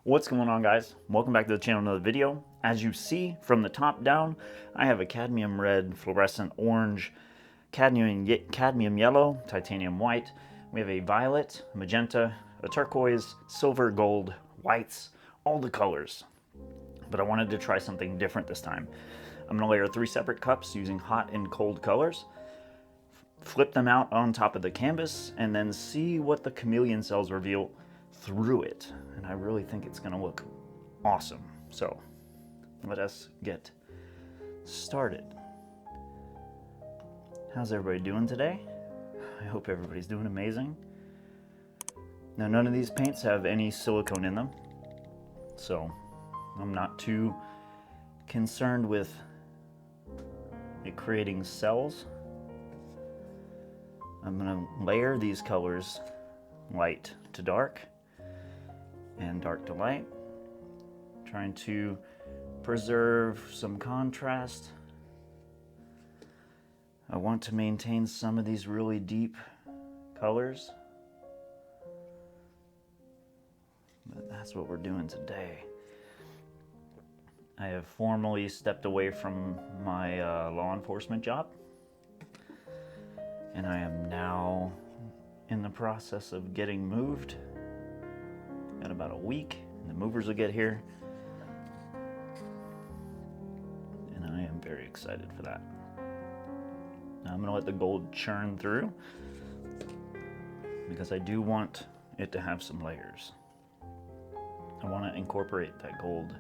What's going on, guys? Welcome back to the channel, another video. As you see from the top down, I have a cadmium red, fluorescent orange, cadmium yellow, titanium white. We have a violet, magenta, a turquoise, silver, gold, whites, all the colors. But I wanted to try something different this time. I'm going to layer 3 separate cups using hot and cold colors, flip them out on top of the canvas, and then see what the chameleon cells reveal through it. And I really think it's going to look awesome. So let us get started. How's everybody doing today? I hope everybody's doing amazing. Now, none of these paints have any silicone in them, so I'm not too concerned with it creating cells. I'm going to layer these colors light to dark and dark to light, trying to preserve some contrast. I want to maintain some of these really deep colors, but that's what we're doing today. I have formally stepped away from my law enforcement job, and I am now in the process of getting moved. Got about a week, and the movers will get here, and I am very excited for that. Now I'm going to let the gold churn through because I do want it to have some layers. I want to incorporate that gold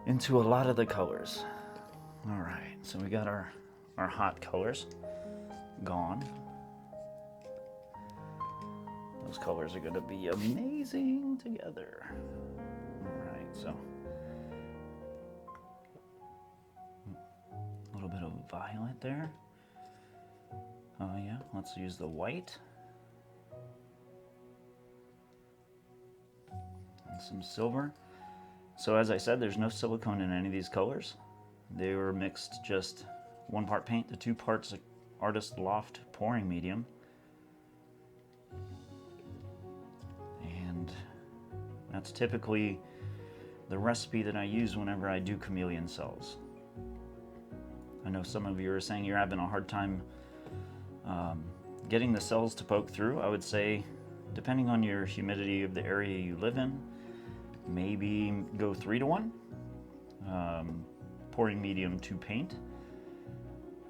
into a lot of the colors. All right, so we got our hot colors gone. Those colors are going to be amazing together. All right, so a little bit of violet there. Oh yeah, let's use the white. And some silver. So as I said, there's no silicone in any of these colors. They were mixed just 1 part paint to 2 parts Artist Loft pouring medium. And that's typically the recipe that I use whenever I do chameleon cells. I know some of you are saying you're having a hard time getting the cells to poke through. I would say, depending on your humidity of the area you live in, maybe go 3-to-1, pouring medium to paint.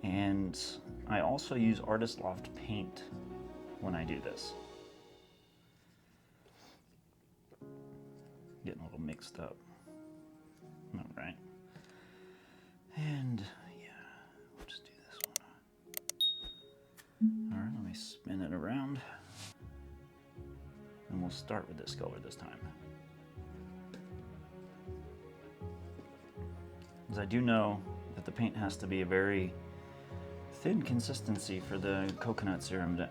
And I also use Artist Loft paint when I do this. Getting a little mixed up. All right. And yeah, we'll just do this one. All right, let me spin it around. And we'll start with this color this time. Because I do know that the paint has to be a very thin consistency for the coconut serum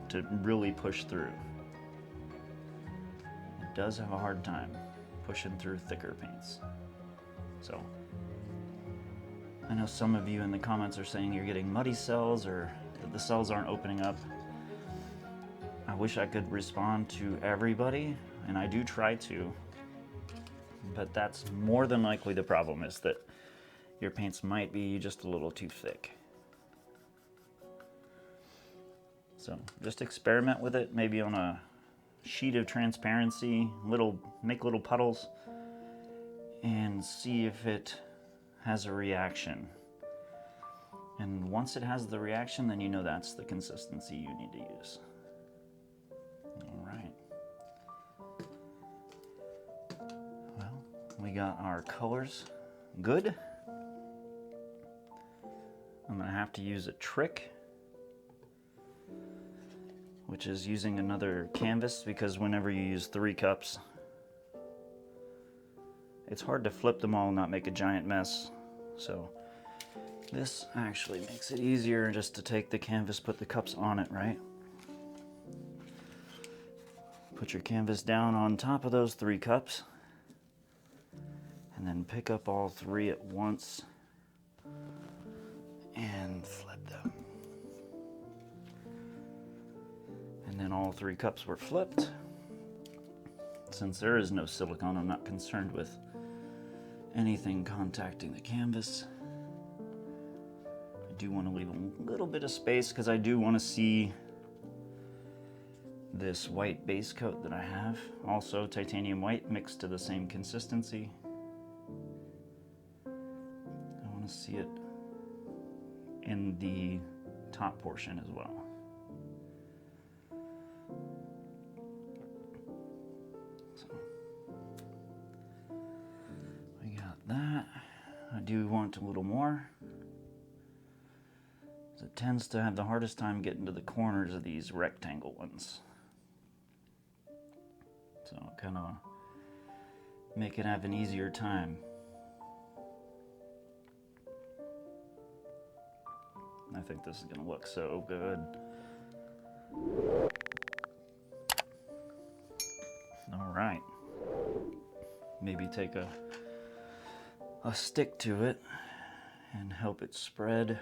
to really push through. It does have a hard time pushing through thicker paints. So I know some of you in the comments are saying you're getting muddy cells or that the cells aren't opening up. I wish I could respond to everybody, and I do try to, but that's more than likely the problem, is that your paints might be just a little too thick. So just experiment with it, maybe on a sheet of transparency, make little puddles, and see if it has a reaction. And once it has the reaction, then you know that's the consistency you need to use. All right. Well, we got our colors good. I'm gonna have to use a trick, which is using another canvas, because whenever you use 3 cups, it's hard to flip them all and not make a giant mess. So this actually makes it easier just to take the canvas, put the cups on it, right? Put your canvas down on top of those 3 cups, and then pick up all 3 at once and flip them. And then all 3 cups were flipped. Since there is no silicone, I'm not concerned with anything contacting the canvas. I do want to leave a little bit of space because I do want to see this white base coat that I have. Also titanium white mixed to the same consistency. I want to see it in the top portion as well. So we got that. I do want a little more. It tends to have the hardest time getting to the corners of these rectangle ones. So kind of make it have an easier time. I think this is going to look so good. All right. Maybe take a stick to it and help it spread.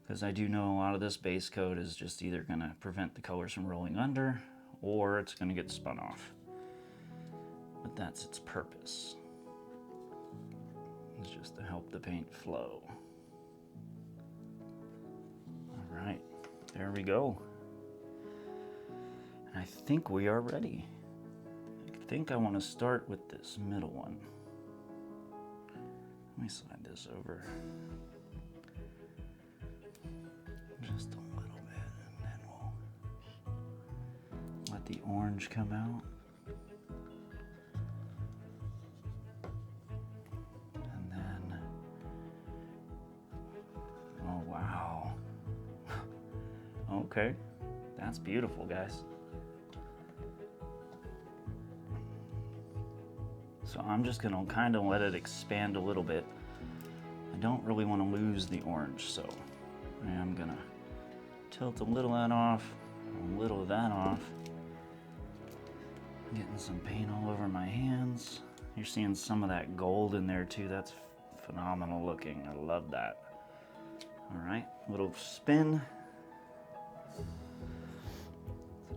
Because I do know a lot of this base coat is just either going to prevent the colors from rolling under or it's going to get spun off. But that's its purpose. It's just to help the paint flow. All right, there we go. And I think we are ready. I think I want to start with this middle one. Let me slide this over. Just a little bit, and then we'll let the orange come out. And then, oh wow. Okay, that's beautiful, guys. So I'm just gonna kind of let it expand a little bit. I don't really want to lose the orange, so I am gonna tilt a little of that off, a little of that off. Getting some paint all over my hands. You're seeing some of that gold in there too. That's phenomenal looking. I love that. All right, little spin.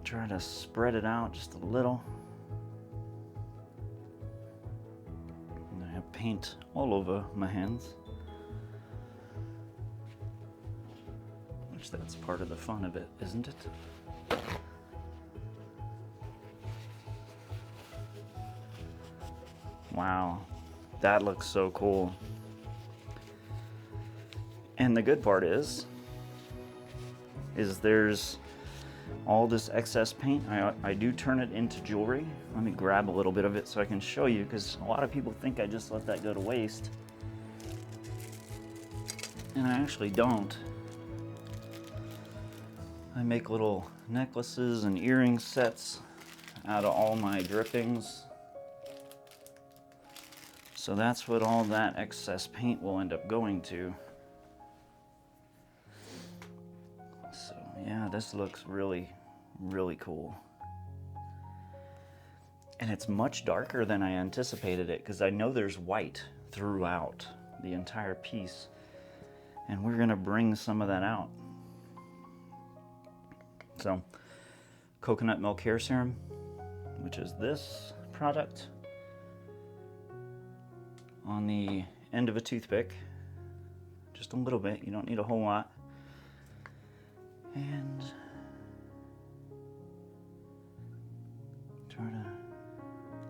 Try to spread it out just a little. And I have paint all over my hands. Which that's part of the fun of it, isn't it? Wow, that looks so cool. And the good part is there's all this excess paint. I do turn it into jewelry. Let me grab a little bit of it so I can show you, because a lot of people think I just let that go to waste. And I actually don't. I make little necklaces and earring sets out of all my drippings. So that's what all that excess paint will end up going to. So yeah, this looks really, really cool. And it's much darker than I anticipated it, because I know there's white throughout the entire piece. And we're gonna bring some of that out. So, coconut milk hair serum, which is this product, on the end of a toothpick, just a little bit, you don't need a whole lot, and try to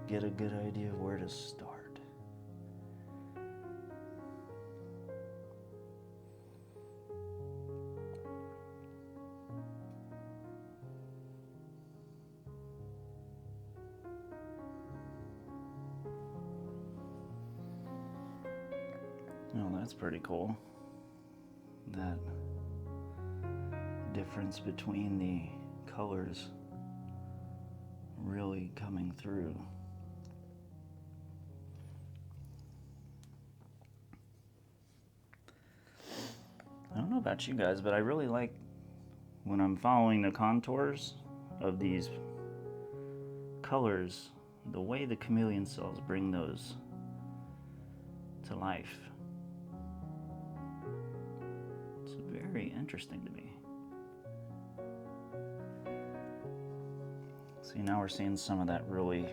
get a good idea of where to start. Oh, that's pretty cool. That difference between the colors really coming through. I don't know about you guys, but I really like when I'm following the contours of these colors, the way the chameleon cells bring those to life. It's very interesting to me. So See, now we're seeing some of that really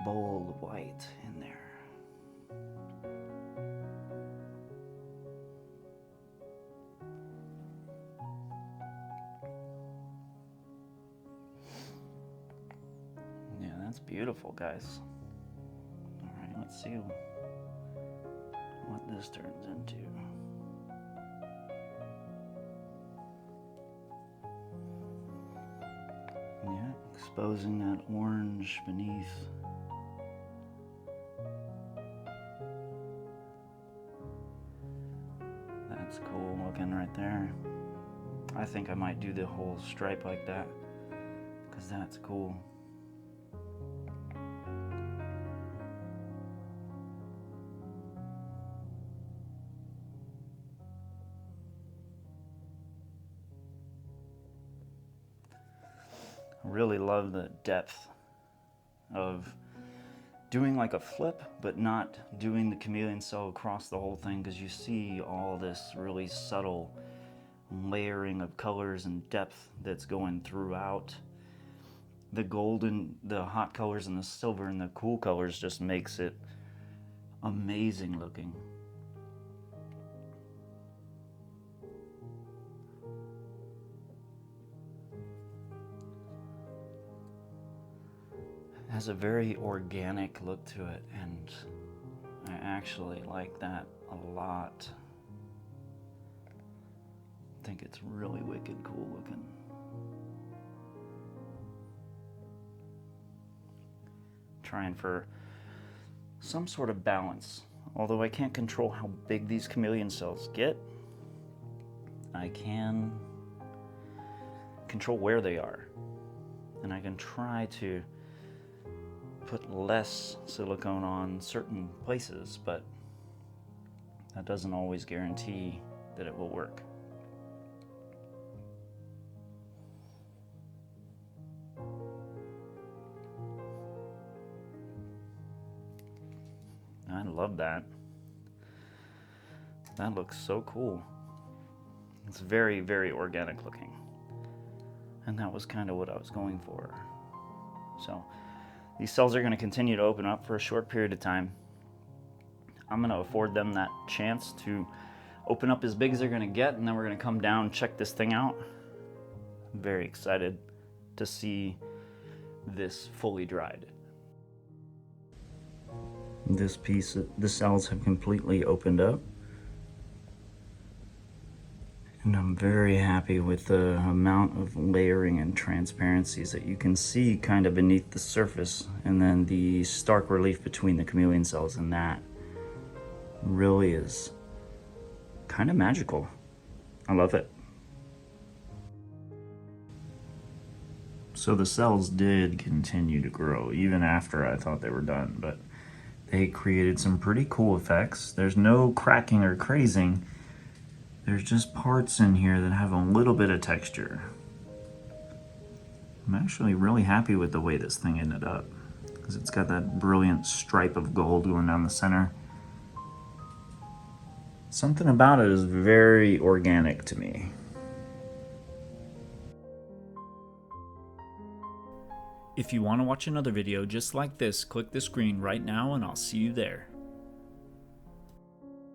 bold white in there. Yeah, that's beautiful, guys. All right, let's see what this turns into. Yeah, exposing that orange beneath. That's cool looking right there. I think I might do the whole stripe like that, because that's cool. I really love the depth of doing like a flip, but not doing the chameleon cell across the whole thing, because you see all this really subtle layering of colors and depth that's going throughout. The gold and the hot colors and the silver and the cool colors just makes it amazing looking. It has a very organic look to it, and I actually like that a lot. I think it's really wicked cool looking. Trying for some sort of balance. Although I can't control how big these chameleon cells get, I can control where they are. And I can try to put less silicone on certain places, but that doesn't always guarantee that it will work. I love that. That looks so cool. It's very, very organic looking. And that was kind of what I was going for. So these cells are going to continue to open up for a short period of time. I'm going to afford them that chance to open up as big as they're going to get, and then we're going to come down and check this thing out. I'm very excited to see this fully dried. This piece, the cells have completely opened up. And I'm very happy with the amount of layering and transparencies that you can see kind of beneath the surface, and then the stark relief between the chameleon cells, and that really is kind of magical. I love it. So the cells did continue to grow even after I thought they were done, but they created some pretty cool effects. There's no cracking or crazing. There's just parts in here that have a little bit of texture. I'm actually really happy with the way this thing ended up, because it's got that brilliant stripe of gold going down the center. Something about it is very organic to me. If you want to watch another video just like this, click the screen right now and I'll see you there.